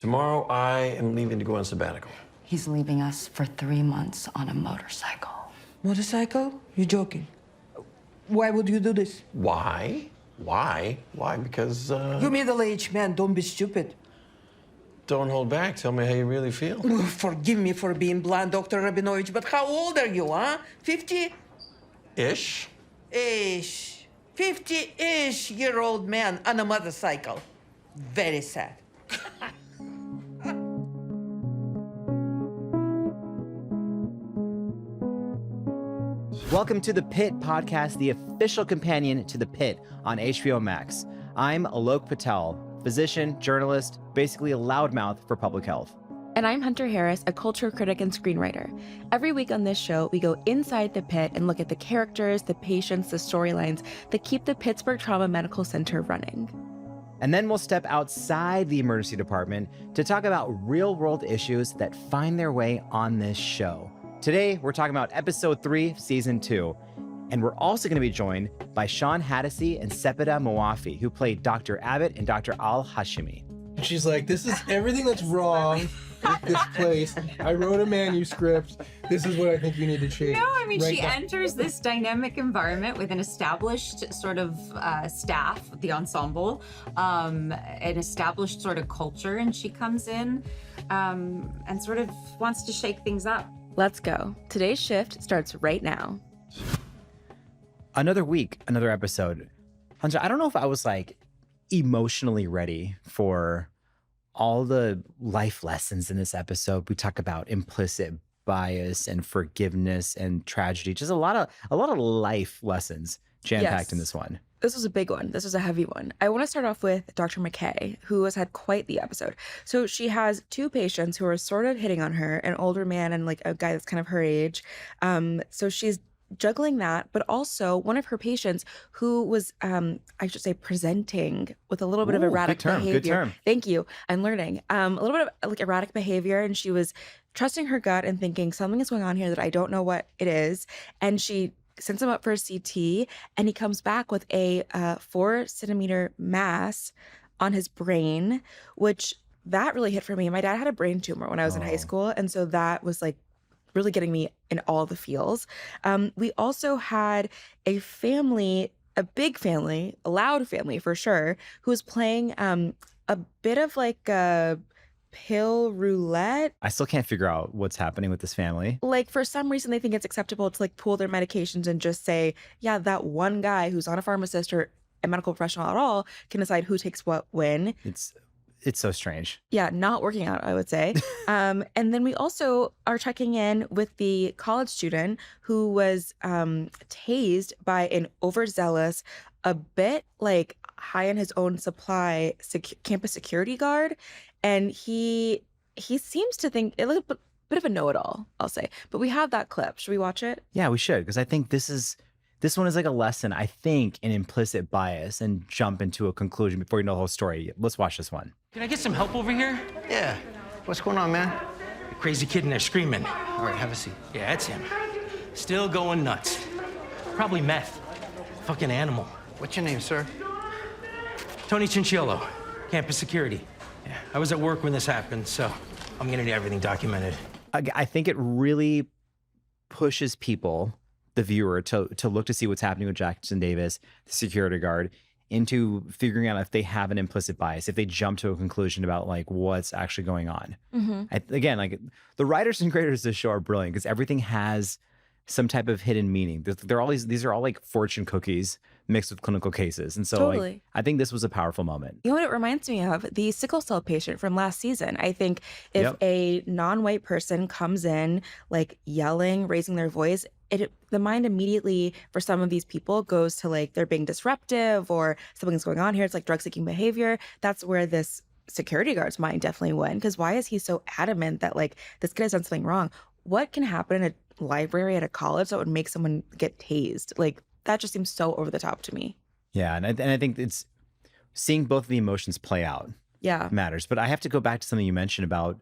Tomorrow, I am leaving to go on sabbatical. He's leaving us for 3 months on a motorcycle. Motorcycle? You're joking. Why would you do this? Why? Why? Why? Because, You middle-aged man, don't be stupid. Don't hold back. Tell me how you really feel. Forgive me for being blunt, Dr. Rabinovich, but how old are you, huh? 50? Ish. Ish. 50-ish-year-old man on a motorcycle. Very sad. Welcome to the Pitt podcast, the official companion to the Pitt on HBO Max. I'm Alok Patel, physician, journalist, basically a loudmouth for public health. And I'm Hunter Harris, a culture critic and screenwriter. Every week on this show, we go inside the Pitt and look at the characters, the patients, the storylines that keep the Pittsburgh Trauma Medical Center running. And then we'll step outside the emergency department to talk about real-world issues that find their way on this show. Today, we're talking about episode 3, season 2. And we're also going to be joined by Shawn, Hatosy and Sepideh Moafi, who played Dr. Abbot and Dr. Al-Hashimi. She's like, this is everything that's wrong with this place. I wrote a manuscript. This is what I think you need to change. No, I mean, right she now. enters this dynamic environment with an established sort of staff, the ensemble, an established sort of culture, and she comes in and sort of wants to shake things up. Let's go. Today's shift starts right now. Another week, another episode. Hunter, I don't know if I was like emotionally ready for all the life lessons in this episode. We talk about implicit bias and forgiveness and tragedy. Just a lot of life lessons jam-packed in this one. This was a big one. This was a heavy one. I want to start off with Dr. McKay, who has had quite the episode. So she has 2 patients who are sort of hitting on her, an older man and like a guy that's kind of her age. So she's juggling that, but also one of her patients who was, I should say, presenting with a little bit of erratic behavior. Good term. Thank you. I'm learning. A little bit of like erratic behavior, and she was trusting her gut and thinking something is going on here that I don't know what it is. And she sends him up for a CT, and he comes back with a 4-centimeter mass on his brain, which that really hit for me. My dad had a brain tumor when I was in high school, and so that was like really getting me in all the feels. We also had a family, a big family, a loud family for sure, who was playing a bit of like a pill roulette. I still can't figure out what's happening with this family. Like for some reason they think it's acceptable to like pool their medications and just say, yeah, that one guy who's not a pharmacist or a medical professional at all can decide who takes what when. It's so strange. Yeah, not working out, I would say. And then we also are checking in with the college student who was tased by an overzealous, a bit like high on his own supply campus security guard. And he seems to think a little bit of a know-it-all, I'll say. But we have that clip. Should we watch it? Yeah, we should, because I think this one is like a lesson, I think, in implicit bias and jump into a conclusion before you know the whole story. Let's watch this one. Can I get some help over here? Yeah. What's going on, man? The crazy kid in there screaming. All right, have a seat. Yeah, that's him. Still going nuts. Probably meth. Fucking animal. What's your name, sir? Tony Cinciolo, campus security. Yeah, I was at work when this happened, so I'm gonna need everything documented. I think it really pushes people, the viewer, to look to see what's happening with Jackson Davis, the security guard, into figuring out if they have an implicit bias, if they jump to a conclusion about like what's actually going on. Mm-hmm. Again, like the writers and creators of this show are brilliant because everything has some type of hidden meaning. These are all like fortune cookies mixed with clinical cases. And so Totally. like, I think this was a powerful moment. You know what it reminds me of? The sickle cell patient from last season. I think if a non-white person comes in like yelling, raising their voice, the mind immediately for some of these people goes to like they're being disruptive or something's going on here. It's like drug-seeking behavior. That's where this security guard's mind definitely went. Because why is he so adamant that like this kid has done something wrong? What can happen in a library at a college that would make someone get tased? Like that just seems so over the top to me. Yeah, and I think it's seeing both of the emotions play out. Yeah, matters. But I have to go back to something you mentioned about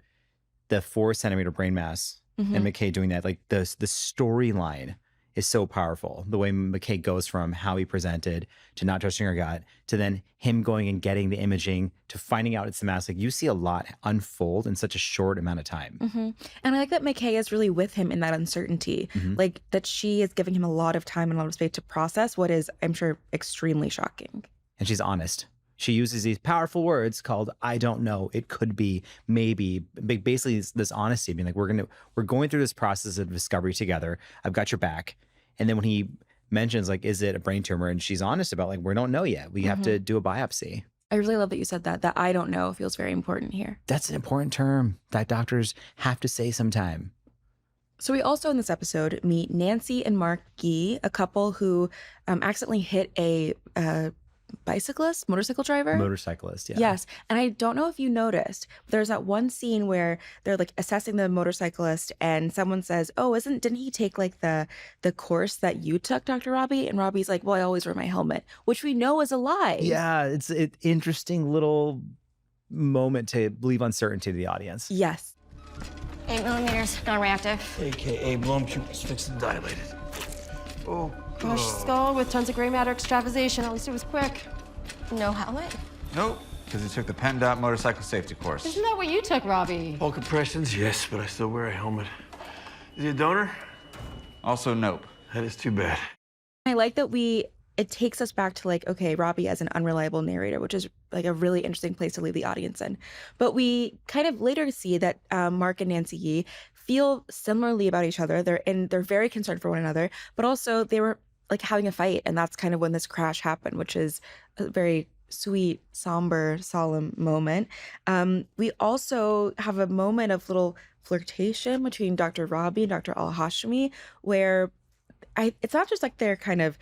the 4-centimeter brain mass and McKay doing that. Like the storyline is so powerful. The way McKay goes from how he presented to not trusting her gut to then him going and getting the imaging to finding out it's the mask. Like, you see a lot unfold in such a short amount of time. And I like that McKay is really with him in that uncertainty, like that she is giving him a lot of time and a lot of space to process what is, I'm sure, extremely shocking. And she's honest. She uses these powerful words called "I don't know," "it could be," "maybe." Basically, it's this honesty, being like, we're going through this process of discovery together. I've got your back. And then when he mentions, like, is it a brain tumor? And she's honest about, like, we don't know yet. We have to do a biopsy. I really love that you said that. That "I don't know" feels very important here. That's an important term that doctors have to say sometime. So we also in this episode meet Nancy and Mark Gee, a couple who accidentally hit a motorcycle driver. Motorcyclist, yeah. Yes. And I don't know if you noticed, but there's that one scene where they're like assessing the motorcyclist and someone says, oh, didn't he take like the course that you took, Dr. Robbie? And Robbie's like, well, I always wear my helmet, which we know is a lie. Yeah, it's an interesting little moment to leave uncertainty to the audience. Yes. 8 millimeters, non-reactive. AKA blown pupils fixed and dilated. Oh, Crushed skull with tons of gray matter extravasation. At least it was quick. No helmet? Nope, because he took the PennDOT motorcycle safety course. Isn't that what you took, Robbie? Full compressions, yes, but I still wear a helmet. Is he a donor? Also, nope. That is too bad. I like that it takes us back to like, okay, Robbie as an unreliable narrator, which is like a really interesting place to leave the audience in. But we kind of later see that Mark and Nancy Yee feel similarly about each other. They're very concerned for one another, but also they were like having a fight. And that's kind of when this crash happened, which is a very sweet, somber, solemn moment. We also have a moment of little flirtation between Dr. Robbie and Dr. Al-Hashimi, where it's not just like they're kind of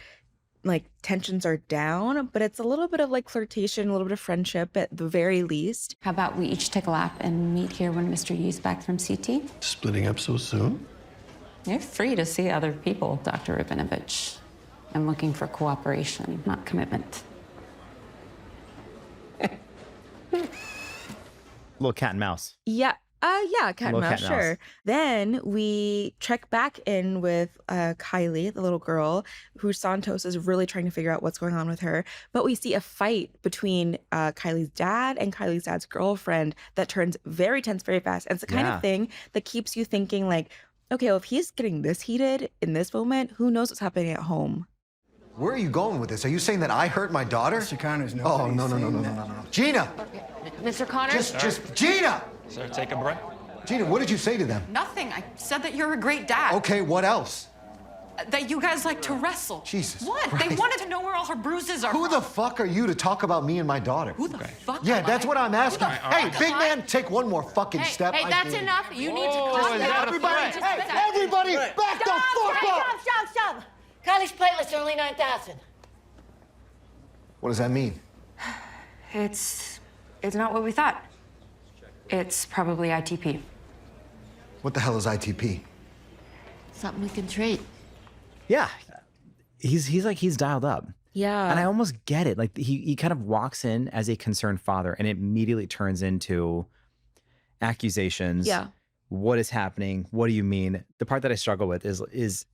like tensions are down, but it's a little bit of like flirtation, a little bit of friendship at the very least. How about we each take a lap and meet here when Mr. Yee's back from CT? Splitting up so soon? You're free to see other people, Dr. Rabinovich. I'm looking for cooperation, not commitment. Little cat and mouse. Yeah. Cat and mouse, sure. Then we check back in with Kylie, the little girl, who Santos is really trying to figure out what's going on with her. But we see a fight between Kylie's dad and Kylie's dad's girlfriend that turns very tense very fast. And it's the kind of thing that keeps you thinking like, okay, well, if he's getting this heated in this moment, who knows what's happening at home? Where are you going with this? Are you saying that I hurt my daughter? Mr. Connors, no. Oh, no. Gina! Mr. Connors? Just Gina! Sir, take a breath. Gina, what did you say to them? Nothing. I said that you're a great dad. Okay, what else? That you guys like to wrestle. Jesus What? Christ. They wanted to know where all her bruises are Who from. the fuck are you to talk about me and my daughter? Who the fuck? Yeah, am that's I? what I'm asking. Who the Hey, fuck big am I? man, take one more fucking step. Hey, that's enough. You need to calm down. Everybody, everybody, back the fuck up! Stop. Kylie's platelets are only 9,000. What does that mean? It's not what we thought. It's probably ITP. What the hell is ITP? Something we can treat. Yeah. He's dialed up. Yeah. And I almost get it. Like he kind of walks in as a concerned father and it immediately turns into accusations. Yeah. What is happening? What do you mean? The part that I struggle with is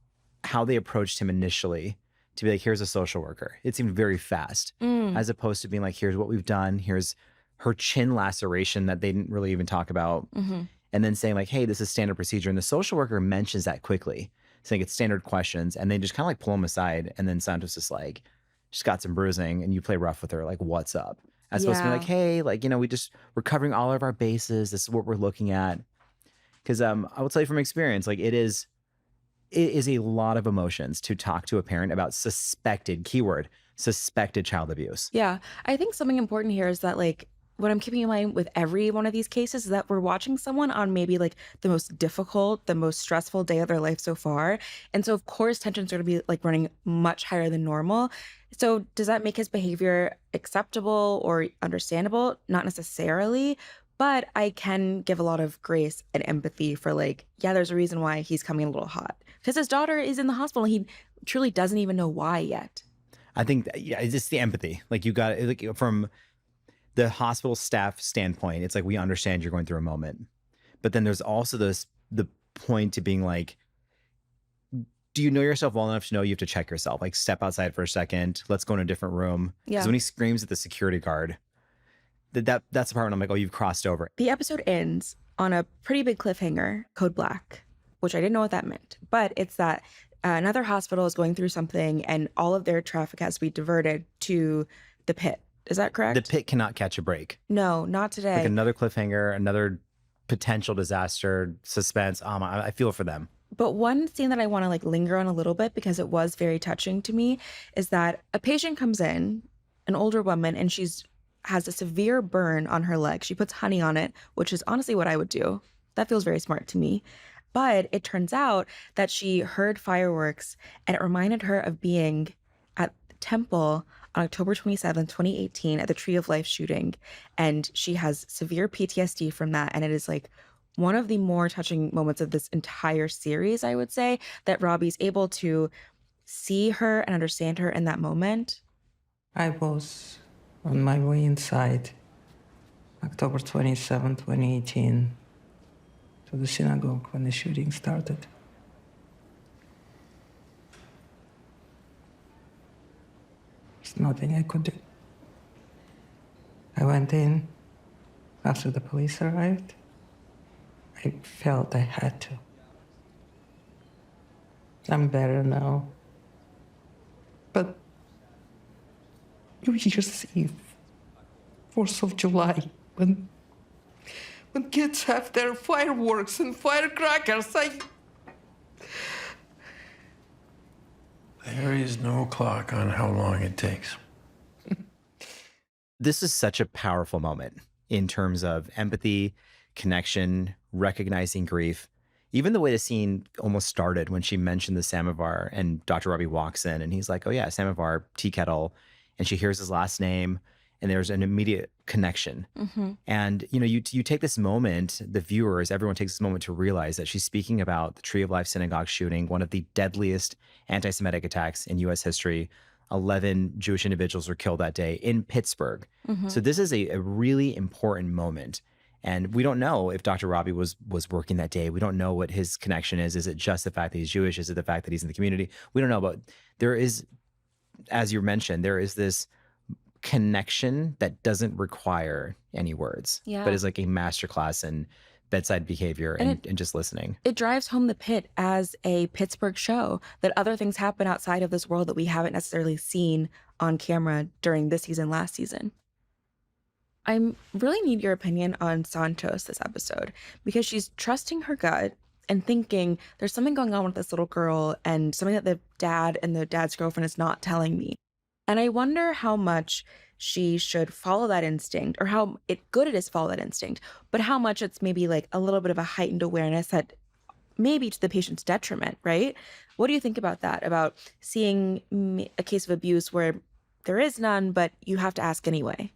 how they approached him initially to be like, here's a social worker. It seemed very fast as opposed to being like, here's what we've done. Here's her chin laceration that they didn't really even talk about. And then saying like, hey, this is standard procedure. And the social worker mentions that quickly, saying it's standard questions. And they just kind of like pull him aside. And then Santos is like, she's got some bruising and you play rough with her. Like, what's up? As opposed to be like, hey, like, you know, we're covering all of our bases. This is what we're looking at. Because I will tell you from experience, like it is a lot of emotions to talk to a parent about suspected child abuse. Yeah. I think something important here is that like what I'm keeping in mind with every one of these cases is that we're watching someone on maybe like the most difficult, the most stressful day of their life so far. And so of course tensions are going to be like running much higher than normal. So does that make his behavior acceptable or understandable? Not necessarily. But I can give a lot of grace and empathy for like, yeah, there's a reason why he's coming a little hot. Because his daughter is in the hospital. He truly doesn't even know why yet. I think, it's just the empathy. Like you got it, like from the hospital staff standpoint, it's like, we understand you're going through a moment. But then there's also the point to being like, do you know yourself well enough to know you have to check yourself? Like, step outside for a second. Let's go in a different room. Yeah. Because when he screams at the security guard, that's the part when I'm like, oh, you've crossed over. The episode ends on a pretty big cliffhanger, code black, which I didn't know what that meant. But it's that another hospital is going through something and all of their traffic has to be diverted to the Pitt. Is that correct? The Pitt cannot catch a break. No, not today. Like another cliffhanger, another potential disaster, suspense. I feel for them. But one scene that I want to like linger on a little bit because it was very touching to me is that a patient comes in, an older woman, and has a severe burn on her leg. She puts honey on it, which is honestly what I would do. That feels very smart to me. But it turns out that she heard fireworks and it reminded her of being at the temple on October 27th, 2018 at the Tree of Life shooting. And she has severe PTSD from that. And it is like one of the more touching moments of this entire series, I would say, that Robbie's able to see her and understand her in that moment. I was on my way inside, October 27, 2018, to the synagogue when the shooting started. There's nothing I could do. I went in after the police arrived. I felt I had to. I'm better now. But New Year's Eve, 4th of July, when kids have their fireworks and firecrackers, There is no clock on how long it takes. This is such a powerful moment in terms of empathy, connection, recognizing grief. Even the way the scene almost started when she mentioned the samovar and Dr. Robbie walks in and he's like, oh yeah, samovar, tea kettle. And she hears his last name and there's an immediate connection. Mm-hmm. And, you take this moment, the viewers, everyone takes this moment to realize that she's speaking about the Tree of Life synagogue shooting, one of the deadliest anti-Semitic attacks in U.S. history. 11 Jewish individuals were killed that day in Pittsburgh. Mm-hmm. So this is a really important moment. And we don't know if Dr. Robbie was working that day. We don't know what his connection is. Is it just the fact that he's Jewish? Is it the fact that he's in the community? We don't know. But there is, as you mentioned, there is this connection that doesn't require any words, but is like a masterclass in bedside behavior and just listening. It drives home the Pitt as a Pittsburgh show, that other things happen outside of this world that we haven't necessarily seen on camera during this season, last season. I really need your opinion on Santos this episode, because she's trusting her gut and thinking there's something going on with this little girl and something that the dad and the dad's girlfriend is not telling me. And I wonder how much she should follow that instinct, or how good it is to follow that instinct, but how much it's maybe like a little bit of a heightened awareness that maybe to the patient's detriment, right? What do you think about that? About seeing a case of abuse where there is none, but you have to ask anyway?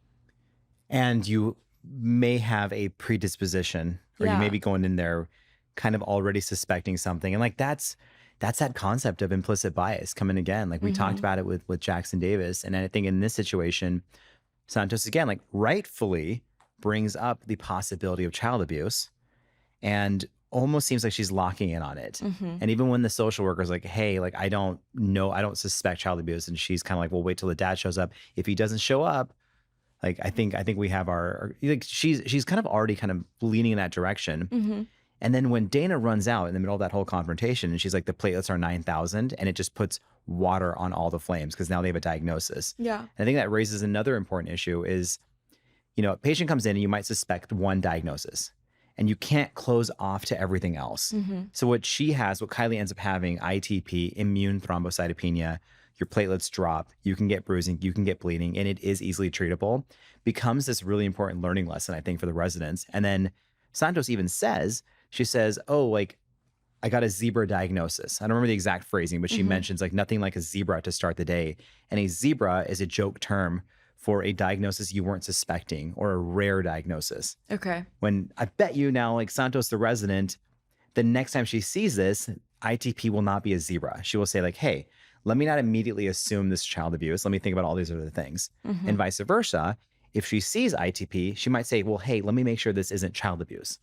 And you may have a predisposition, or you may be going in there kind of already suspecting something. And like that's that concept of implicit bias coming again. Like we talked about it with Jackson Davis. And I think in this situation, Santos again, like rightfully brings up the possibility of child abuse and almost seems like she's locking in on it. And even when the social worker's like, hey, like, I don't suspect child abuse. And she's kind of like, well, wait till the dad shows up. If he doesn't show up, like, I think we have our like, she's kind of already kind of leaning in that direction. And then when Dana runs out in the middle of that whole confrontation and she's like, the platelets are 9,000, and it just puts water on all the flames because now they have a diagnosis. Yeah. And I think that raises another important issue is, a patient comes in and you might suspect one diagnosis and you can't close off to everything else. So what Kylie ends up having, ITP, immune thrombocytopenia, your platelets drop, you can get bruising, you can get bleeding, and it is easily treatable, becomes this really important learning lesson, I think, for the residents. And then Santos even says, she says, oh, like, I got a zebra diagnosis. I don't remember the exact phrasing, but she mentions like nothing like a zebra to start the day. And a zebra is a joke term for a diagnosis you weren't suspecting, or a rare diagnosis. Okay. When I bet you now, like Santos, the resident, the next time she sees this, ITP will not be a zebra. She will say like, hey, let me not immediately assume this is child abuse. Let me think about all these other things. And vice versa. If she sees ITP, she might say, well, hey, let me make sure this isn't child abuse.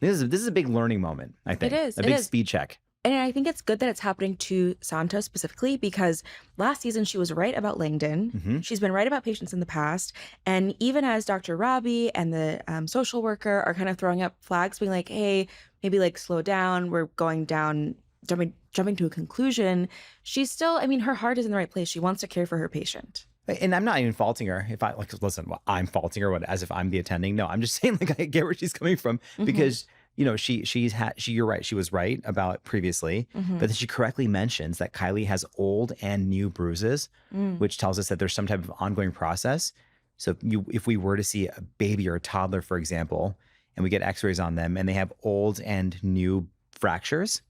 This is a big learning moment, I think. It is. A big speed check. And I think it's good that it's happening to Santa specifically because last season she was right about Langdon. She's been right about patients in the past. And even as Dr. Robbie and the social worker are kind of throwing up flags, being like, hey, maybe like slow down, we're going down, jumping to a conclusion, she's still, I mean, her heart is in the right place. She wants to care for her patient. And I'm not even faulting her. If I like, listen, well, I'm faulting her as if I'm the attending. No, I'm just saying like I get where she's coming from because you know you're right. She was right about previously, but then she correctly mentions that Kylie has old and new bruises, which tells us that there's some type of ongoing process. So if we were to see a baby or a toddler, for example, and we get X-rays on them and they have old and new fractures,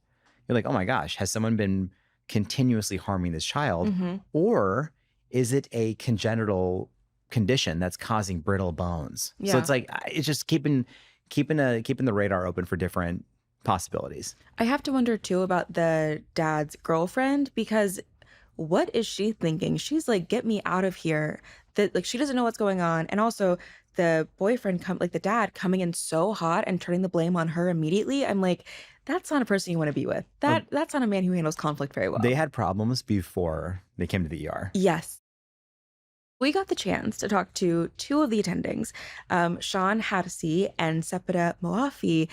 you're like, oh my gosh, has someone been continuously harming this child, or is it a congenital condition that's causing brittle bones? Yeah. So it's like, it's just keeping the radar open for different possibilities. I have to wonder too about the dad's girlfriend because what is she thinking? She's like, get me out of here. That like she doesn't know what's going on. And also the boyfriend the dad coming in so hot and turning the blame on her immediately. I'm like, that's not a person you want to be with. That's not a man who handles conflict very well. They had problems before they came to the ER. Yes. We got the chance to talk to two of the attendings, Shawn, Hatosy, and Sepideh, Moafi.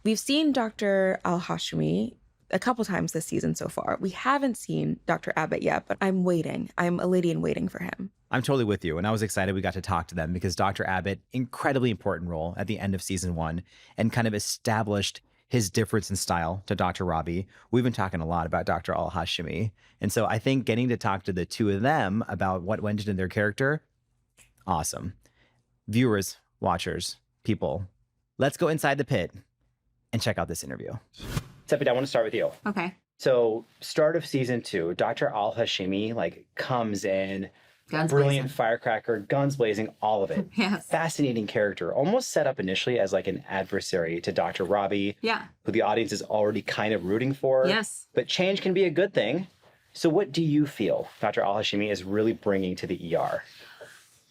We've seen Dr. Al-Hashimi a couple times this season so far. We haven't seen Dr. Abbot yet, but I'm waiting. I'm a lady in waiting for him. I'm totally with you. And I was excited we got to talk to them because Dr. Abbot, incredibly important role at the end of season 1 and kind of established his difference in style to Dr. Robbie. We've been talking a lot about Dr. Al-Hashimi. And so I think getting to talk to the two of them about what went into their character, awesome. Viewers, watchers, people, let's go inside the pit and check out this interview. Sepideh, I want to start with you. Okay. So start of season 2, Dr. Al-Hashimi comes in, Guns brilliant blazing. firecracker, guns blazing, all of it. Yes. Fascinating character, almost set up initially as an adversary to Dr. Robbie, Yeah. who the audience is already kind of rooting for. Yes. But change can be a good thing. So what do you feel Dr. Al-Hashimi is really bringing to the ER?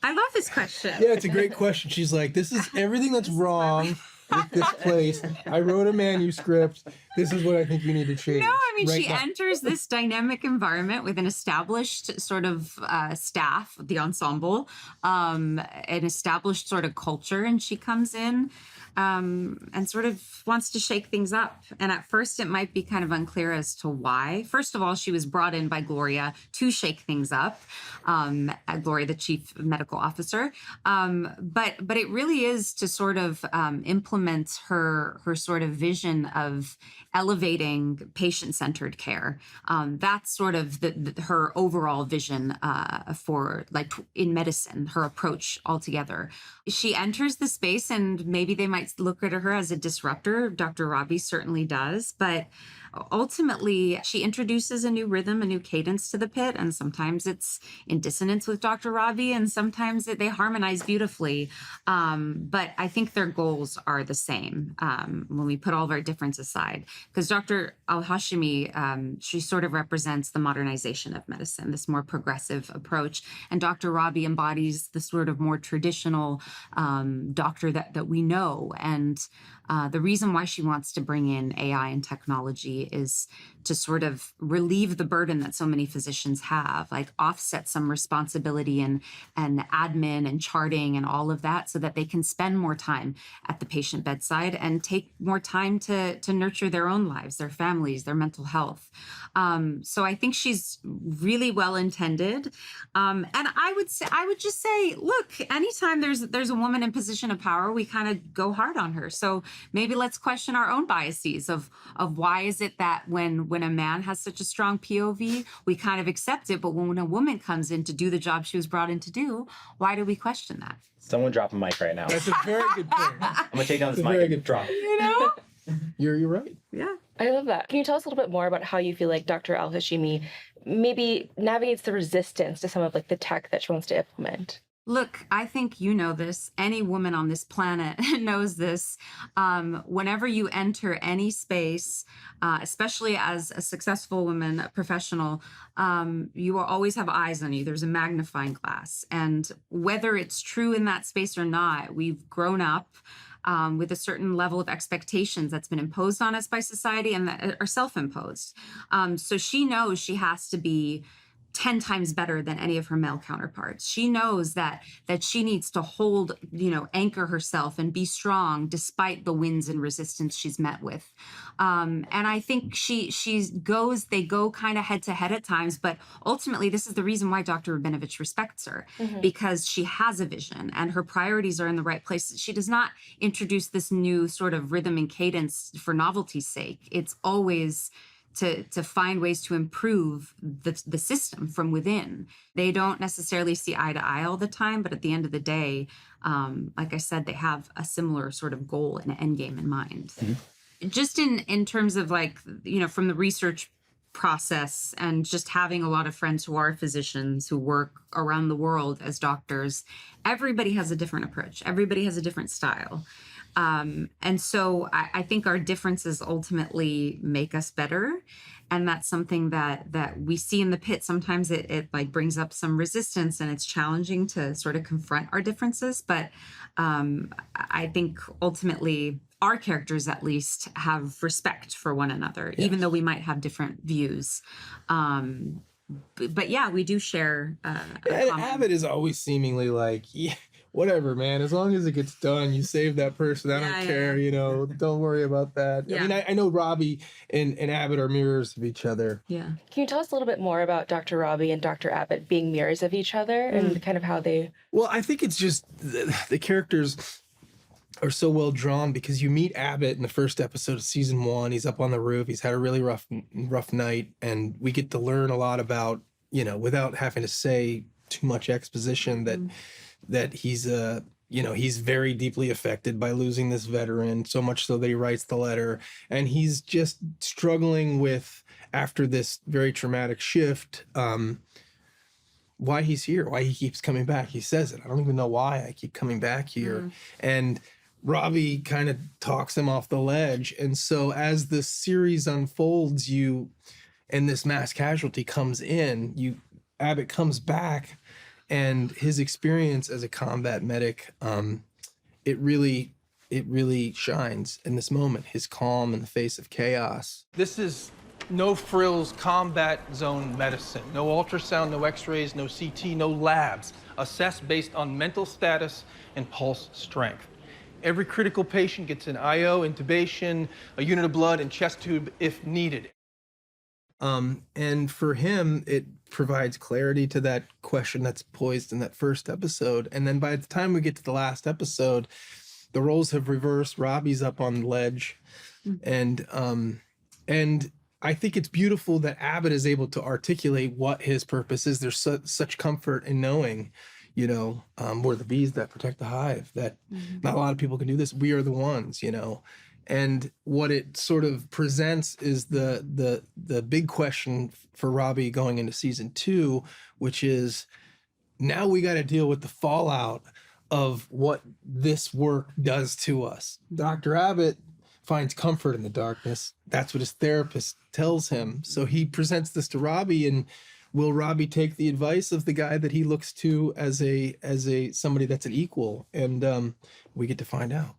I love this question. Yeah, it's a great question. She's like, this is everything that's wrong with this place. I wrote a manuscript. This is what I think you need to change. No, I mean, right she now. enters this dynamic environment with an established sort of staff, the ensemble, an established sort of culture, and she comes in and sort of wants to shake things up. And at first, it might be kind of unclear as to why. First of all, she was brought in by Gloria to shake things up, Gloria, the chief medical officer. But it really is to sort of implement her sort of vision of elevating patient-centered care. That's sort of her overall vision for in medicine, her approach altogether. She enters the space and maybe they might look at her as a disruptor. Dr. Robbie certainly does, but ultimately she introduces a new rhythm, a new cadence to the pit, and sometimes it's in dissonance with Dr. Robbie and sometimes they harmonize beautifully. But I think their goals are the same when we put all of our differences aside, because Dr. Al-Hashimi, she sort of represents the modernization of medicine, this more progressive approach, and Dr. Robbie embodies the sort of more traditional doctor that we know. And the reason why she wants to bring in AI and technology is to sort of relieve the burden that so many physicians have, offset some responsibility and admin and charting and all of that so that they can spend more time at the patient bedside and take more time to nurture their own lives, their families, their mental health. So I think she's really well intended. And I would just say, look, anytime there's a woman in position of power, we kind of go hard on her. So maybe let's question our own biases of why is it that when a man has such a strong POV, we kind of accept it, but when a woman comes in to do the job she was brought in to do, why do we question that? Someone drop a mic right now. That's a very good point. I'm going to take down this That's a mic very and good drop it. You know? You're right. Yeah. I love that. Can you tell us a little bit more about how you feel like Dr. Al-Hashimi maybe navigates the resistance to some of the tech that she wants to implement? Look, I think you know this. Any woman on this planet knows this. Whenever you enter any space, especially as a successful woman, a professional, you will always have eyes on you. There's a magnifying glass. And whether it's true in that space or not, we've grown up with a certain level of expectations that's been imposed on us by society and that are self-imposed. So she knows she has to be 10 times better than any of her male counterparts. She knows that she needs to hold, anchor herself and be strong despite the winds and resistance she's met with. And I think they go kind of head to head at times, but ultimately this is the reason why Dr. Rabinovich respects her, because she has a vision and her priorities are in the right place. She does not introduce this new sort of rhythm and cadence for novelty's sake. It's always to find ways to improve the system from within. They don't necessarily see eye to eye all the time, but at the end of the day, like I said, they have a similar sort of goal and end game in mind. Just in terms of from the research process and just having a lot of friends who are physicians who work around the world as doctors, everybody has a different approach. Everybody has a different style. And so I think our differences ultimately make us better. And that's something that we see in the pit. Sometimes it brings up some resistance and it's challenging to sort of confront our differences. But I think ultimately our characters at least have respect for one another, even though we might have different views. But yeah, we do share. Abbot is always seemingly like, yeah, whatever, man. As long as it gets done, you save that person. I don't care, don't worry about that. Yeah. I mean, I know Robbie and Abbot are mirrors of each other. Yeah. Can you tell us a little bit more about Dr. Robbie and Dr. Abbot being mirrors of each other and kind of how they... Well, I think it's just the characters are so well drawn because you meet Abbot in the first episode of season 1. He's up on the roof. He's had a really rough night. And we get to learn a lot about, without having to say too much exposition, that he's he's very deeply affected by losing this veteran, so much so that he writes the letter, and he's just struggling with, after this very traumatic shift, why he's here, why he keeps coming back. He says it, I don't even know why I keep coming back here. And Robbie kind of talks him off the ledge. And so as the series unfolds, and this mass casualty comes in, Abbot comes back. And his experience as a combat medic, it really shines in this moment. His calm in the face of chaos. This is no frills combat zone medicine. No ultrasound, no x-rays, no CT, no labs. Assessed based on mental status and pulse strength. Every critical patient gets an IO, intubation, a unit of blood, and chest tube if needed. And for him, it provides clarity to that question that's poised in that first episode. And then by the time we get to the last episode, the roles have reversed. Robbie's up on the ledge. And I think it's beautiful that Abbot is able to articulate what his purpose is. There's such comfort in knowing, we're the bees that protect the hive, that not a lot of people can do this. We are the ones, And what it sort of presents is the big question for Robbie going into season 2, which is now we got to deal with the fallout of what this work does to us. Dr. Abbot finds comfort in the darkness. That's what his therapist tells him. So he presents this to Robbie, and will Robbie take the advice of the guy that he looks to as somebody that's an equal? And we get to find out.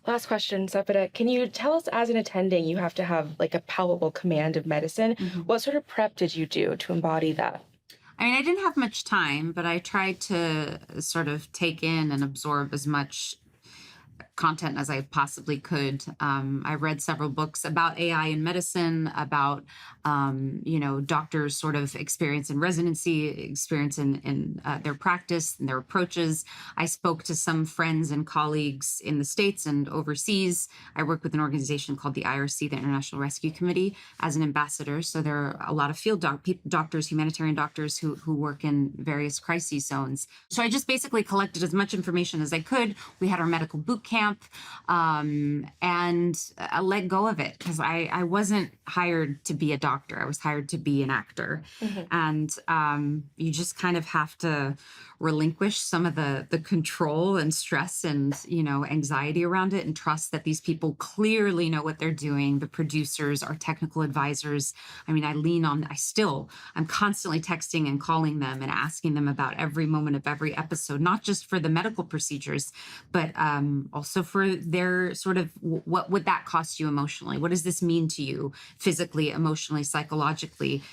Last question, Sepideh. Can you tell us, as an attending, you have to have a palpable command of medicine. What sort of prep did you do to embody that? I mean, I didn't have much time, but I tried to sort of take in and absorb as much content as I possibly could. I read several books about AI in medicine, about, doctors' sort of experience in residency, experience in their practice and their approaches. I spoke to some friends and colleagues in the States and overseas. I work with an organization called the IRC, the International Rescue Committee, as an ambassador. So there are a lot of field doctors, humanitarian doctors who work in various crisis zones. So I just basically collected as much information as I could. We had our medical boot camp, and I let go of it because I wasn't hired to be a doctor. I was hired to be an actor. And you just kind of have to relinquish some of the control and stress and, anxiety around it, and trust that these people clearly know what they're doing. The producers, our technical advisors. I mean, I'm constantly texting and calling them and asking them about every moment of every episode, not just for the medical procedures, but also So for their sort of, what would that cost you emotionally? What does this mean to you physically, emotionally, psychologically?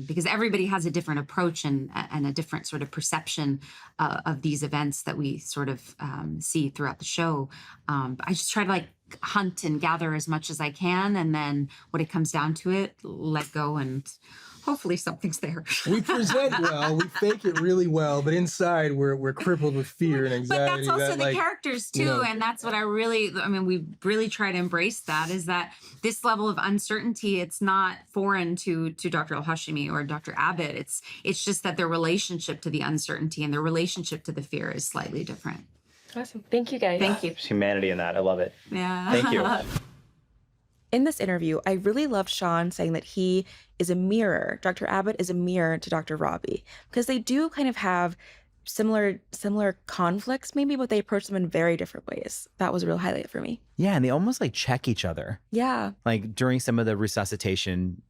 Because everybody has a different approach and a different sort of perception of these events that we sort of see throughout the show. But I just try to like hunt and gather as much as I can. And then when it comes down to it, let go and hopefully something's there. We present well, we fake it really well, but inside we're crippled with fear and anxiety. But that's also that, the characters too, and that's what we really try to embrace that, is that this level of uncertainty, it's not foreign to Dr. Al-Hashimi or Dr. Abbot. It's just that their relationship to the uncertainty and their relationship to the fear is slightly different. Awesome. Thank you, guys. Thank you. There's humanity in that. I love it. Yeah. Thank you. In this interview, I really loved Shawn saying that he is a mirror. Dr. Abbot is a mirror to Dr. Robbie, because they do kind of have similar conflicts maybe, but they approach them in very different ways. That was a real highlight for me. Yeah, and they almost like check each other. Yeah. Like during some of the resuscitation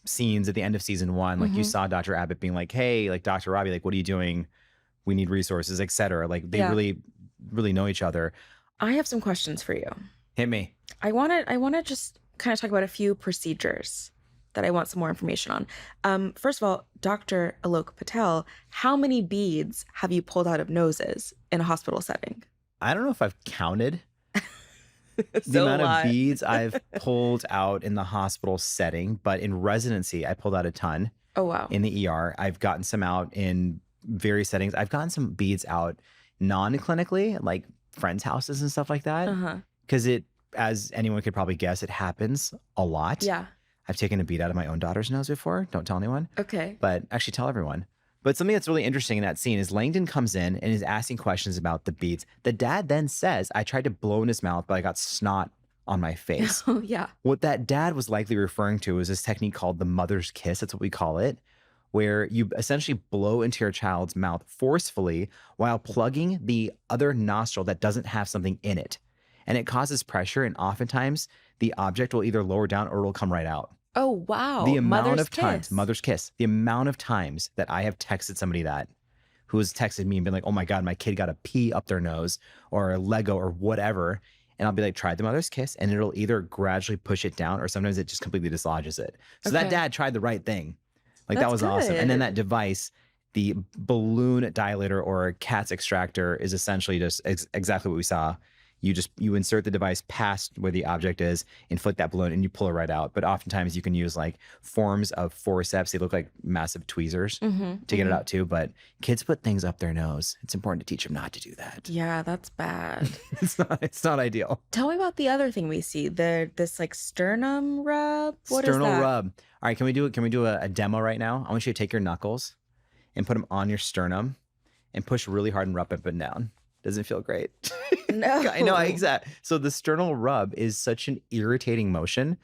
scenes at the end of season 1, like you saw Dr. Abbott being like, hey, like Dr. Robbie, like, what are you doing? We need resources, etc. Like they really know each other. I have some questions for you. Hit me. I want to just kind of talk about a few procedures that I want some more information on. First of all, Dr. Alok Patel, how many beads have you pulled out of noses in a hospital setting? I don't know if I've counted the amount of beads I've pulled out in the hospital setting, but in residency, I pulled out a ton. Oh, wow. In the ER. I've gotten some out in various settings. I've gotten some beads out non-clinically, like friends' houses and stuff like that. Because it, as anyone could probably guess, it happens a lot. Yeah. I've taken a bead out of my own daughter's nose before. Don't tell anyone. Okay. But actually tell everyone. But something that's really interesting in that scene is Langdon comes in and is asking questions about the beads. The dad then says, I tried to blow in his mouth, but I got snot on my face. Oh, yeah. What that dad was likely referring to is this technique called the mother's kiss. That's what we call it, where you essentially blow into your child's mouth forcefully while plugging the other nostril that doesn't have something in it. And it causes pressure, and oftentimes the object will either lower down or it'll come right out. Oh, wow. The amount Mother's of times, kiss. mother's kiss, the amount of times that I have texted somebody that, who has texted me and been like, oh my God, my kid got a pee up their nose or a Lego or whatever. And I'll be like, try the mother's kiss, and it'll either gradually push it down or sometimes it just completely dislodges it. So that dad tried the right thing. Like that was awesome. And then that device, the balloon dilator or a cat's extractor, is essentially just exactly what we saw. You insert the device past where the object is, inflate that balloon, and you pull it right out. But oftentimes you can use like forms of forceps. They look like massive tweezers to get it out too. But kids put things up their nose. It's important to teach them not to do that. Yeah, that's bad. It's not ideal. Tell me about the other thing we see. This like sternum rub. What is Sternal that? rub. All right, can we do a demo right now? I want you to take your knuckles and put them on your sternum and push really hard and rub up and down. Doesn't feel great. No. I know, exactly. So the sternal rub is such an irritating motion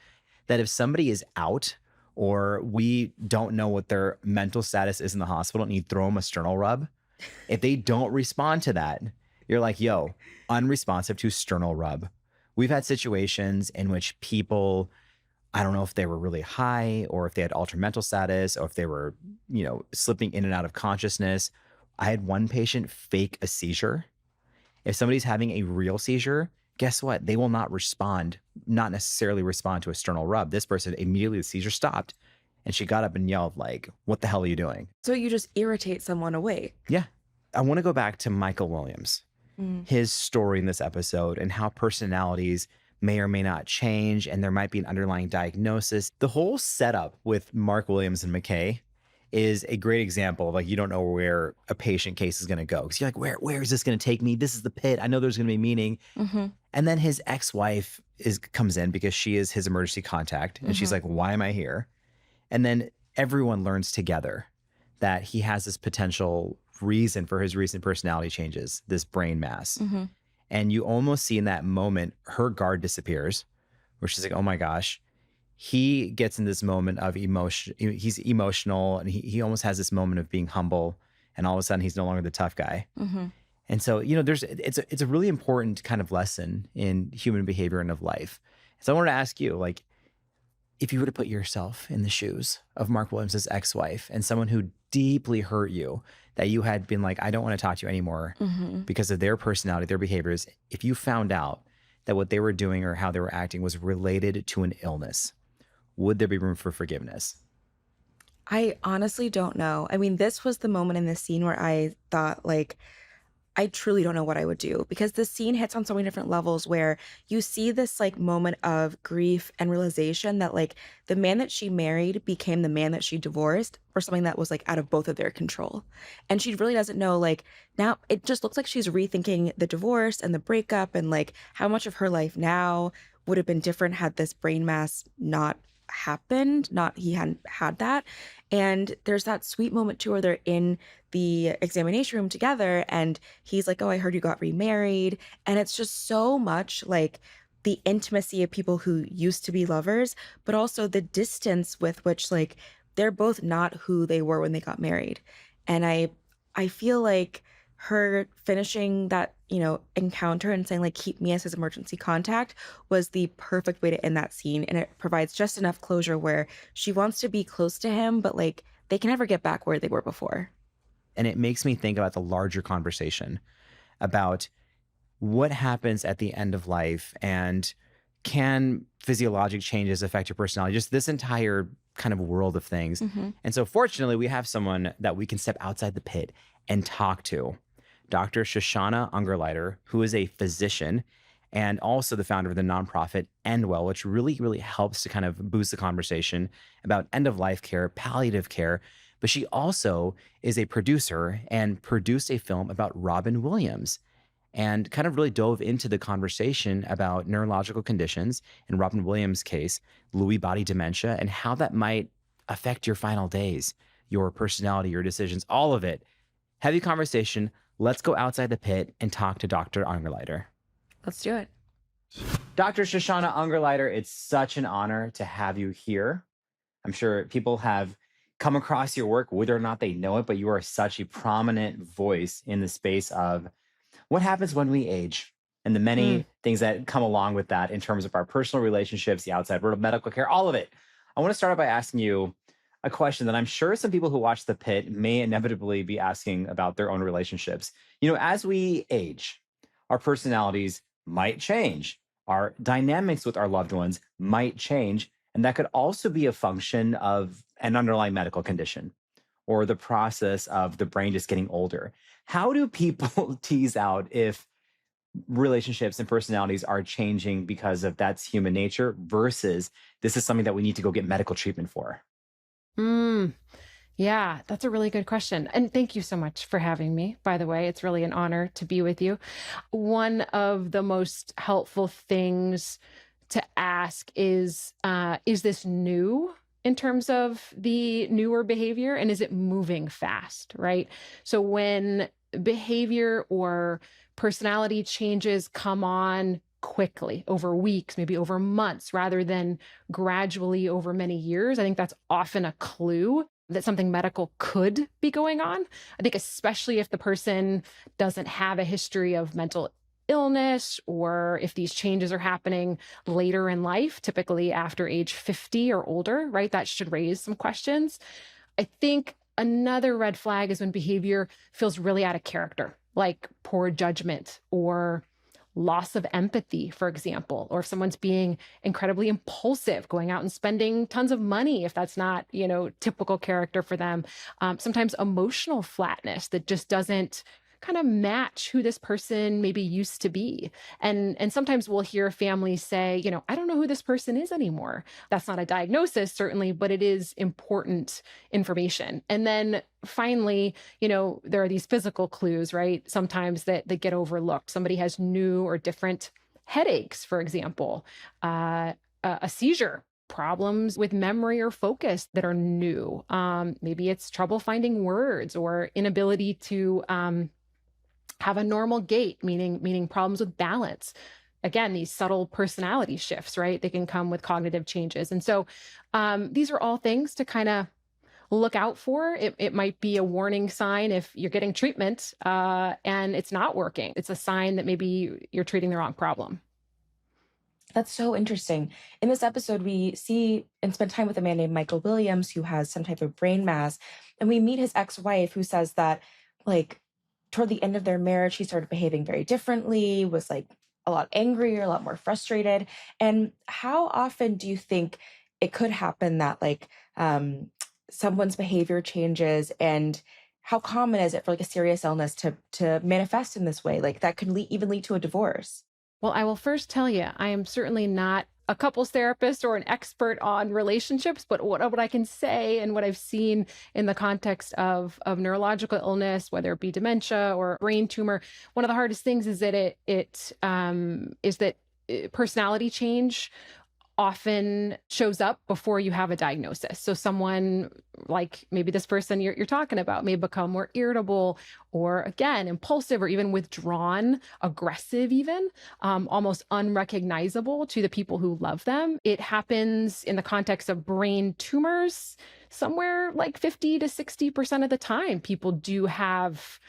that if somebody is out or we don't know what their mental status is in the hospital and you throw them a sternal rub, if they don't respond to that, you're like, yo, unresponsive to sternal rub. We've had situations in which people, I don't know if they were really high or if they had altered mental status or if they were, slipping in and out of consciousness. I had one patient fake a seizure. If somebody's having a real seizure, guess what? They will not necessarily respond to a sternal rub. This person, immediately the seizure stopped and she got up and yelled like, what the hell are you doing? So you just irritate someone awake. Yeah. I want to go back to Michael Williams, his story in this episode and how personalities may or may not change and there might be an underlying diagnosis. The whole setup with Mark Williams and McKay is a great example of like, you don't know where a patient case is going to go. Because you're like, where is this going to take me? This is the pit. I know there's going to be meaning. And then his ex-wife comes in because she is his emergency contact. And she's like, why am I here? And then everyone learns together that he has this potential reason for his recent personality changes, this brain mass. And you almost see in that moment, her guard disappears, where she's like, oh my gosh. He gets in this moment of emotion. He's emotional and he almost has this moment of being humble. And all of a sudden he's no longer the tough guy. And so, it's a really important kind of lesson in human behavior and of life. So I wanted to ask you, like, if you were to put yourself in the shoes of Mark Williams' ex-wife and someone who deeply hurt you, that you had been like, I don't want to talk to you anymore because of their personality, their behaviors, if you found out that what they were doing or how they were acting was related to an illness, would there be room for forgiveness? I honestly don't know. I mean, this was the moment in the scene where I thought, like, I truly don't know what I would do, because the scene hits on so many different levels where you see this like moment of grief and realization that like the man that she married became the man that she divorced for something that was like out of both of their control. And she really doesn't know, like, now it just looks like she's rethinking the divorce and the breakup and like how much of her life now would have been different had this brain mass not happened, he hadn't had that. And there's that sweet moment too where they're in the examination room together and he's like, oh, I heard you got remarried. And it's just so much like the intimacy of people who used to be lovers, but also the distance with which like they're both not who they were when they got married. And I feel like her finishing that, you know, encounter and saying like, keep me as his emergency contact was the perfect way to end that scene. And it provides just enough closure where she wants to be close to him, but like they can never get back where they were before. And it makes me think about the larger conversation about what happens at the end of life and can physiologic changes affect your personality, just this entire kind of world of things. And so fortunately, we have someone that we can step outside the pit and talk to. Dr. Shoshana Ungerleider, who is a physician and also the founder of the nonprofit Endwell, which really helps to kind of boost the conversation about end-of-life care, palliative care. But she also is a producer and produced a film about Robin Williams and kind of really dove into the conversation about neurological conditions, in Robin Williams' case, Lewy body dementia, and how that might affect your final days, your personality, your decisions, all of it. Heavy conversation. Let's go outside the pit and talk to Dr. Ungerleider. Let's do it. Dr. Shoshana Ungerleider, it's such an honor to have you here. I'm sure people have come across your work, whether or not they know it, but you are such a prominent voice in the space of what happens when we age and the many things that come along with that in terms of our personal relationships, the outside world of medical care, all of it. I want to start out by asking you a question that I'm sure some people who watch The Pit may inevitably be asking about their own relationships. You know, as we age, our personalities might change. Our dynamics with our loved ones might change. And that could also be a function of an underlying medical condition or the process of the brain just getting older. How do people tease out if relationships and personalities are changing because of that's human nature versus this is something that we need to go get medical treatment for? Yeah, that's a really good question. And thank you so much for having me, by the way. It's really an honor to be with you. One of the most helpful things to ask is this new in terms of the newer behavior? And is it moving fast, right? So when behavior or personality changes come on quickly over weeks, maybe over months, rather than gradually over many years, I think that's often a clue that something medical could be going on. I think especially if the person doesn't have a history of mental illness or if these changes are happening later in life, typically after age 50 or older, right? That should raise some questions. I think another red flag is when behavior feels really out of character, like poor judgment or loss of empathy, for example, or if someone's being incredibly impulsive, going out and spending tons of money, if that's not, you know, typical character for them. Sometimes emotional flatness that just doesn't kind of match who this person maybe used to be. And sometimes we'll hear families say, you know, I don't know who this person is anymore. That's not a diagnosis, certainly, but it is important information. And then finally, you know, there are these physical clues, right? Sometimes that get overlooked. Somebody has new or different headaches, for example, a seizure, problems with memory or focus that are new. Maybe it's trouble finding words or inability to have a normal gait, meaning problems with balance. Again, these subtle personality shifts, right? They can come with cognitive changes. And so these are all things to kind of look out for. It might be a warning sign if you're getting treatment and it's not working. It's a sign that maybe you're treating the wrong problem. That's so interesting. In this episode, we see and spend time with a man named Michael Williams who has some type of brain mass. And we meet his ex-wife who says that, like, toward the end of their marriage, he started behaving very differently, was like a lot angrier, a lot more frustrated. And how often do you think it could happen that like someone's behavior changes, and how common is it for like a serious illness to manifest in this way? Like that could even lead to a divorce. Well, I will first tell you, I am certainly not a couples therapist or an expert on relationships, but what I can say and what I've seen in the context of neurological illness, whether it be dementia or brain tumor, one of the hardest things is that personality change often shows up before you have a diagnosis. So someone like maybe this person you're talking about may become more irritable or, again, impulsive or even withdrawn, aggressive even, almost unrecognizable to the people who love them. It happens in the context of brain tumors somewhere like 50 to 60% of the time. People do have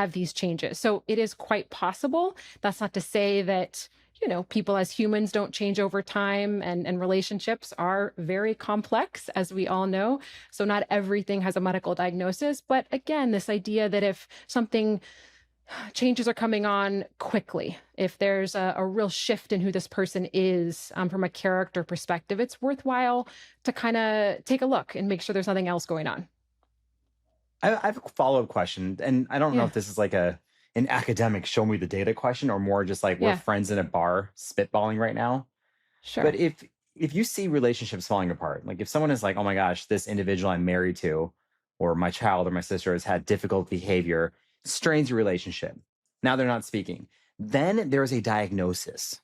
these changes. So it is quite possible. That's not to say that people as humans don't change over time, and relationships are very complex, as we all know. So not everything has a medical diagnosis. But again, this idea that if something changes are coming on quickly, if there's a real shift in who this person is from a character perspective, it's worthwhile to kind of take a look and make sure there's nothing else going on. I have a follow-up question, and I don't know if this is like an academic show me the data question or more just like we're friends in a bar spitballing right now. Sure. But if you see relationships falling apart, like if someone is like, oh my gosh, this individual I'm married to, or my child or my sister has had difficult behavior, strains your relationship. Now they're not speaking. Then there is a diagnosis.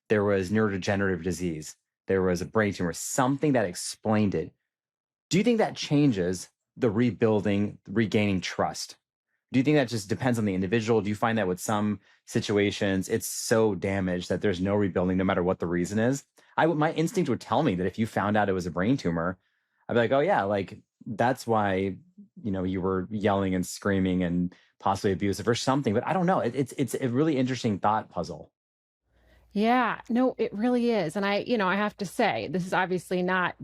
There was neurodegenerative disease. There was a brain tumor, something that explained it. Do you think that changes the rebuilding, regaining trust? Do you think that just depends on the individual? Do you find that with some situations, it's so damaged that there's no rebuilding no matter what the reason is? My instinct would tell me that if you found out it was a brain tumor, I'd be like, oh yeah, like that's why, you were yelling and screaming and possibly abusive or something. But I don't know. It's a really interesting thought puzzle. Yeah, no, it really is. And I have to say, this is obviously not,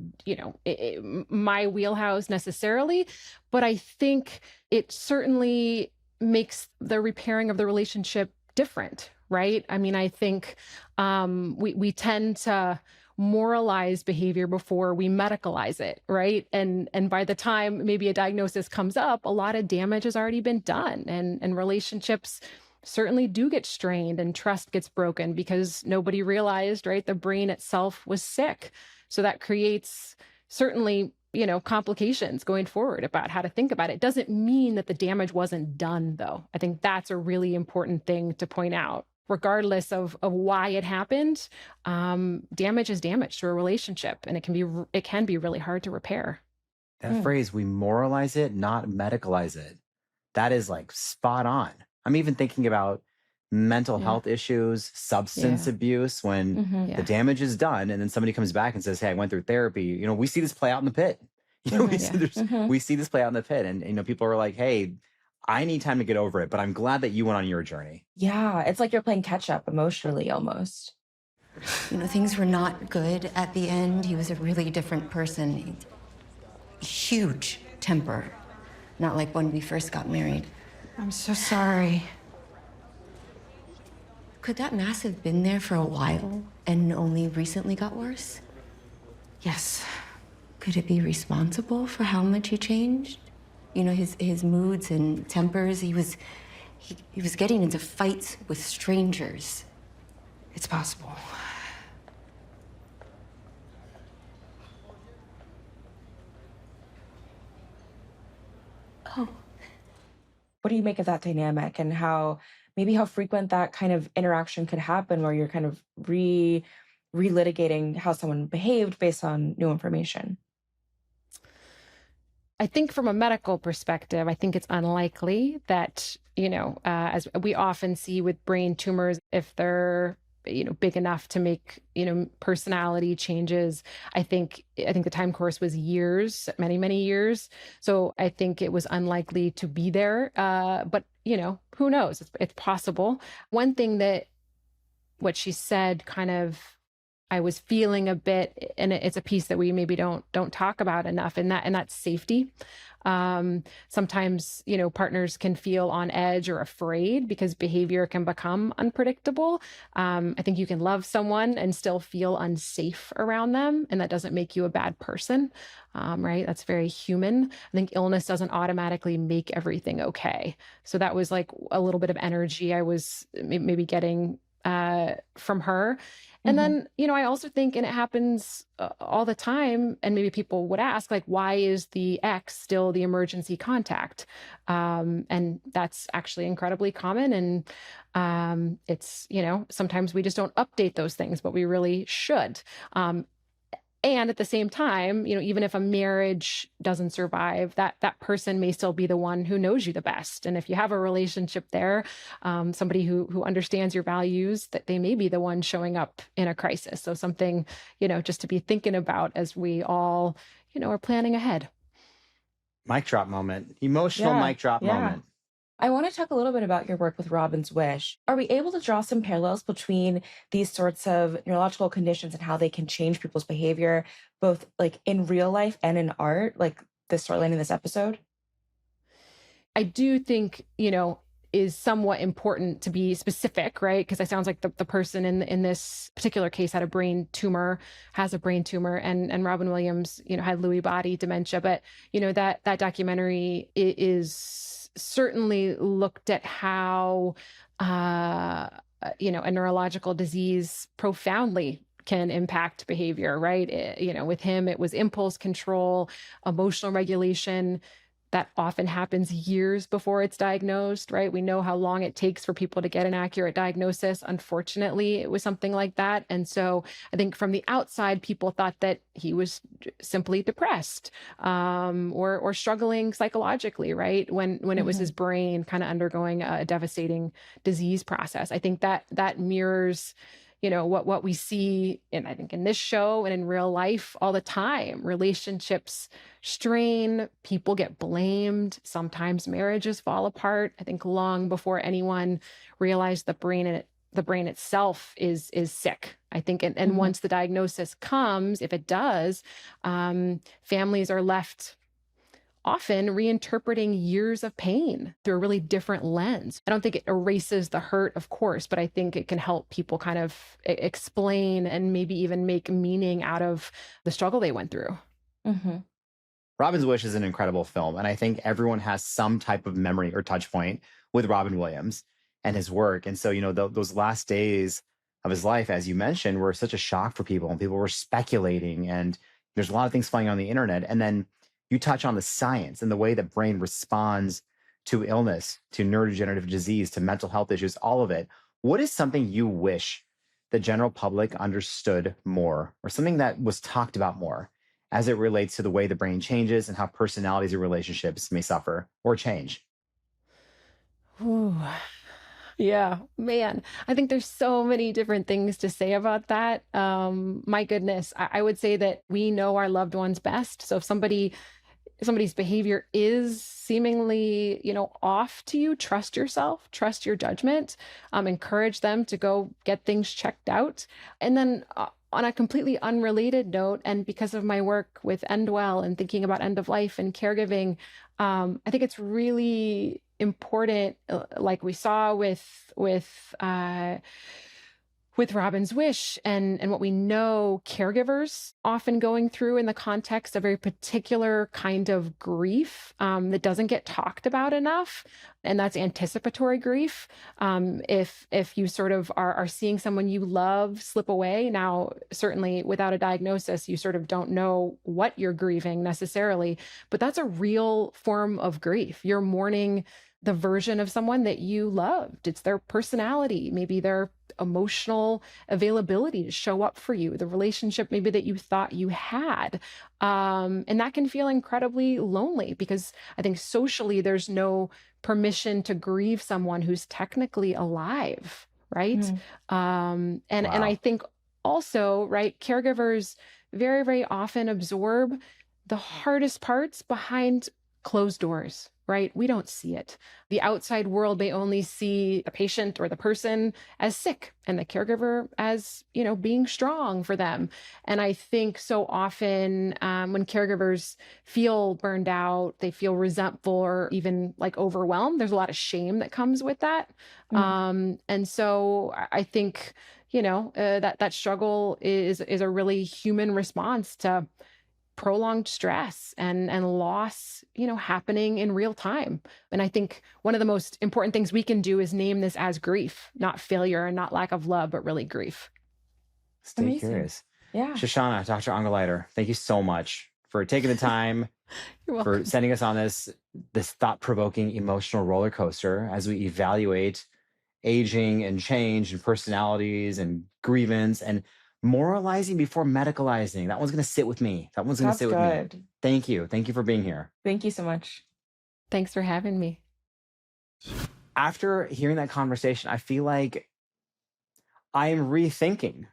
my wheelhouse necessarily, but I think it certainly makes the repairing of the relationship different, right? I mean, I think we tend to moralize behavior before we medicalize it, right? And by the time maybe a diagnosis comes up, a lot of damage has already been done, and relationships certainly do get strained and trust gets broken because nobody realized, right, the brain itself was sick. So that creates certainly, complications going forward about how to think about it. Doesn't mean that the damage wasn't done, though. I think that's a really important thing to point out. Regardless of why it happened, damage is damage to a relationship, and it can be really hard to repair. That phrase, we moralize it, not medicalize it. That is like spot on. I'm even thinking about mental health issues, substance abuse, when the damage is done and then somebody comes back and says, hey, I went through therapy. We see this play out in the pit. We see this play out in the pit. And, people are like, hey, I need time to get over it, but I'm glad that you went on your journey. Yeah, it's like you're playing catch up emotionally almost. Things were not good at the end. He was a really different person. Huge temper. Not like when we first got married. I'm so sorry. Could that mass have been there for a while and only recently got worse? Yes. Could it be responsible for how much he changed? His moods and tempers, he was getting into fights with strangers. It's possible. Oh. What do you make of that dynamic, and how frequent that kind of interaction could happen where you're kind of relitigating how someone behaved based on new information? I think from a medical perspective, I think it's unlikely that, as we often see with brain tumors, if they're, big enough to make, personality changes, I think the time course was years, many, many years. So I think it was unlikely to be there. But, who knows? It's possible. One thing that what she said kind of, I was feeling a bit, and it's a piece that we maybe don't talk about enough, and that's safety. Sometimes, partners can feel on edge or afraid because behavior can become unpredictable. I think you can love someone and still feel unsafe around them, and that doesn't make you a bad person, right? That's very human. I think illness doesn't automatically make everything okay. So that was like a little bit of energy I was maybe getting from her. And then, I also think, and it happens all the time, and maybe people would ask, like, why is the ex still the emergency contact? And that's actually incredibly common. And it's, sometimes we just don't update those things, but we really should. And at the same time, even if a marriage doesn't survive, that person may still be the one who knows you the best. And if you have a relationship there, somebody who understands your values, that they may be the one showing up in a crisis. So something, just to be thinking about as we all, are planning ahead. Mic drop moment. Emotional mic drop moment. I want to talk a little bit about your work with Robin's Wish. Are we able to draw some parallels between these sorts of neurological conditions and how they can change people's behavior, both like in real life and in art, like the storyline in this episode? I do think, is somewhat important to be specific, right? Because it sounds like the person in this particular case has a brain tumor, and Robin Williams, had Lewy body dementia. But, that documentary is certainly looked at how, a neurological disease profoundly can impact behavior, right? With him, it was impulse control, emotional regulation. That often happens years before it's diagnosed, right? We know how long it takes for people to get an accurate diagnosis. Unfortunately, it was something like that. And so I think from the outside, people thought that he was simply depressed, or struggling psychologically, right? When it was his brain kind of undergoing a devastating disease process. I think that mirrors what we see I think in this show and in real life all the time. Relationships strain, people get blamed, sometimes marriages fall apart. I think long before anyone realized the brain itself is sick. I think, and once the diagnosis comes, if it does, families are left often reinterpreting years of pain through a really different lens. I don't think it erases the hurt, of course, but I think it can help people kind of explain and maybe even make meaning out of the struggle they went through. Robin's Wish is an incredible film, and I think everyone has some type of memory or touch point with Robin Williams and his work. And so, those last days of his life, as you mentioned, were such a shock for people, and people were speculating, and there's a lot of things flying on the internet. And then you touch on the science and the way the brain responds to illness, to neurodegenerative disease, to mental health issues, all of it. What is something you wish the general public understood more, or something that was talked about more as it relates to the way the brain changes and how personalities or relationships may suffer or change? Ooh. Yeah, man. I think there's so many different things to say about that. My goodness, I would say that we know our loved ones best. So if somebody's behavior is seemingly, off to you, trust yourself, trust your judgment, encourage them to go get things checked out. And then on a completely unrelated note, and because of my work with Endwell and thinking about end of life and caregiving, I think it's really important, like we saw with Robin's Wish and what we know caregivers often going through in the context of a very particular kind of grief that doesn't get talked about enough. And that's anticipatory grief. If you sort of are seeing someone you love slip away, now certainly without a diagnosis, you sort of don't know what you're grieving necessarily, but that's a real form of grief. You're mourning the version of someone that you loved. It's their personality, maybe their emotional availability to show up for you, the relationship maybe that you thought you had. And that can feel incredibly lonely because I think socially there's no permission to grieve someone who's technically alive, right? And I think also, right, caregivers very, very often absorb the hardest parts behind closed doors. right? We don't see it. The outside world may only see the patient or the person as sick and the caregiver as, being strong for them. And I think so often when caregivers feel burned out, they feel resentful or even like overwhelmed, there's a lot of shame that comes with that. And so I think, that struggle is a really human response to prolonged stress and loss, happening in real time. And I think one of the most important things we can do is name this as grief, not failure and not lack of love, but really grief. Stay Amazing. curious. Yeah. Shoshana, Dr. Ungerleider, thank you so much for taking the time, for sending us on this thought-provoking emotional roller coaster as we evaluate aging and change and personalities and grievance and moralizing before medicalizing. That one's going to sit with me. That's with good. me. Thank you. Thank you for being here. Thank you so much. Thanks for having me. After hearing that conversation, I feel like I am rethinking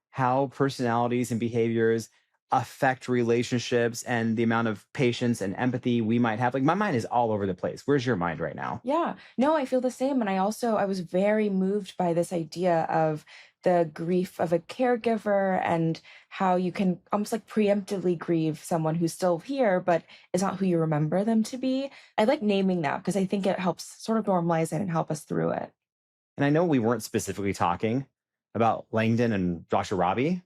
how personalities and behaviors affect relationships and the amount of patience and empathy we might have. Like, my mind is all over the place. Where's your mind right now? Yeah, no, I feel the same. And I was very moved by this idea of the grief of a caregiver and how you can almost like preemptively grieve someone who's still here, but is not who you remember them to be. I like naming that because I think it helps sort of normalize it and help us through it. And I know we weren't specifically talking about Langdon and Dr. Robbie,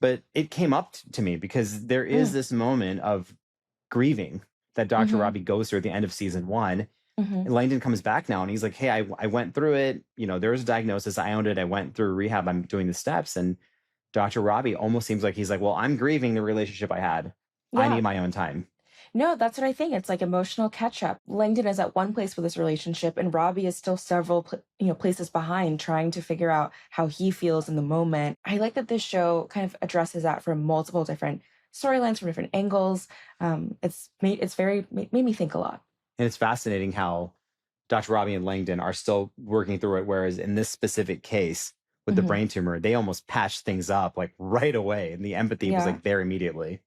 but it came up to me because there is this moment of grieving that Dr. Robbie goes through at the end of season 1. And Langdon comes back now and he's like, hey, I went through it. There was a diagnosis. I owned it. I went through rehab. I'm doing the steps. And Dr. Robbie almost seems like he's like, well, I'm grieving the relationship I had. Yeah. I need my own time. No, that's what I think. It's like emotional catch up. Langdon is at one place with this relationship and Robbie is still several places behind, trying to figure out how he feels in the moment. I like that this show kind of addresses that from multiple different storylines, from different angles. It's made me think a lot. And it's fascinating how Dr. Robbie and Langdon are still working through it. Whereas in this specific case with the brain tumor, they almost patched things up like right away. And the empathy was like there immediately.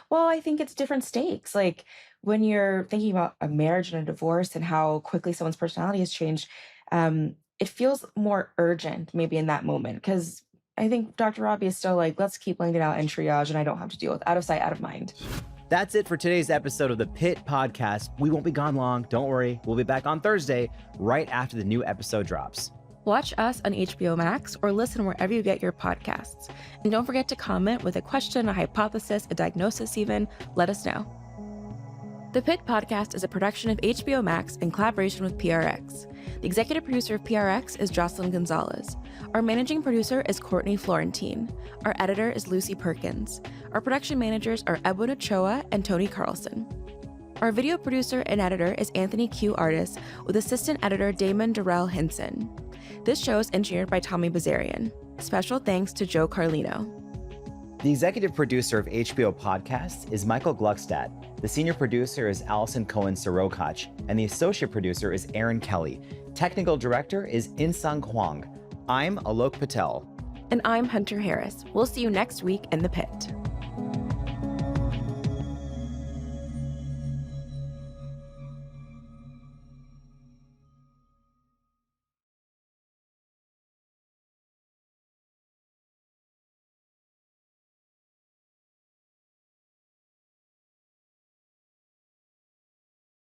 Well, I think it's different stakes. Like when you're thinking about a marriage and a divorce and how quickly someone's personality has changed, it feels more urgent maybe in that moment. Because I think Dr. Robbie is still like, let's keep Langdon out in triage and I don't have to deal with out of sight, out of mind. That's it for today's episode of the Pitt Podcast. We won't be gone long. Don't worry. We'll be back on Thursday, right after the new episode drops. Watch us on HBO Max or listen wherever you get your podcasts. And don't forget to comment with a question, a hypothesis, a diagnosis even. Let us know. The Pitt Podcast is a production of HBO Max in collaboration with PRX. The executive producer of PRX is Jocelyn Gonzalez. Our managing producer is Courtney Florentine. Our editor is Lucy Perkins. Our production managers are Abbot and Tony Carlson. Our video producer and editor is Anthony Q. Artis, with assistant editor Damon Durrell Hinson. This show is engineered by Tommy Bazarian. Special thanks to Joe Carlino. The executive producer of HBO Podcasts is Michael Gluckstadt. The senior producer is Allison Cohen-Sirokach, and the associate producer is Aaron Kelly. Technical director is Insung Huang. I'm Alok Patel. And I'm Hunter Harris. We'll see you next week in the Pit.